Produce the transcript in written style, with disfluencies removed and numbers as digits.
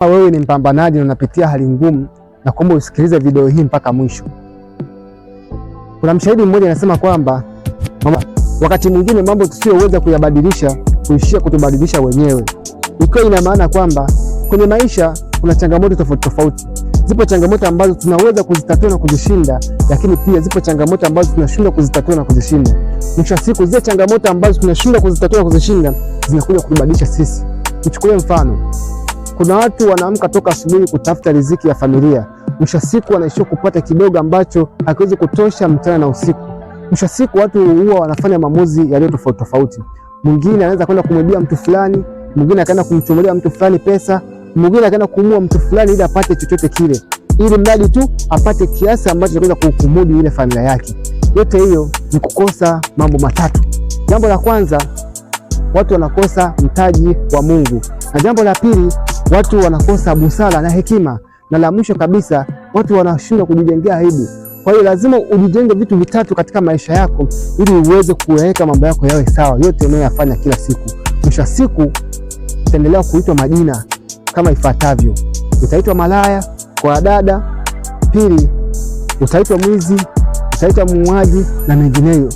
Wewe ni mpambanaji na unapitia hali ngumu, na kuomba usikilize video hii mpaka mwisho. Kuna mshairi mmoja anasema kwamba wakati mwingine mambo tusiyoweza kuyabadilisha huishia kutubadilisha wenyewe, ikiwa ina maana kwamba kwenye maisha kuna changamoto tofauti tofauti. Zipo changamoto ambazo tunaweza kuzitatua na kuzishinda, lakini pia zipo changamoto ambazo tunashindwa kuzitatua na kuzishinda. Mwisho wa siku zile changamoto ambazo tunashindwa kuzitatua na kuzishinda zinakuja kutubadilisha sisi. Nichukulie mfano, kuna watu wanaamka toka asubuhi kutafuta riziki ya familia. Mwisho wa siku wanaishia kupata kidogo ambacho hakiwezi kutosha mchana na usiku. Mwisho wa siku watu huwa wanafanya maamuzi yaliyo tofauti tofauti. Mwingine anaweza kwenda kumwibia mtu fulani, mwingine akaenda kumchomolea mtu fulani pesa, mwingine akaenda kumuua mtu fulani ili apate chochote kile, ili mradi tu apate kiasi ambacho kinaweza kukumudu ile familia yake. Yote hiyo ni kukosa mambo matatu. Jambo la kwanza, watu wanakosa mtaji wa Mungu, na jambo la pili, watu wanakosa busara na hekima, na la mwisho kabisa, watu wanashindwa kujijengea aibu. Kwa hiyo lazima ujijenge vitu vitatu katika maisha yako ili uweze kuweka mambo yako yawe sawa, yote unayoyafanya kila siku. Mwisho wa siku utaendelea kuitwa majina kama ifuatavyo: utaitwa malaya kwa dada, pili utaitwa mwizi, utaitwa muuaji na mengineyo.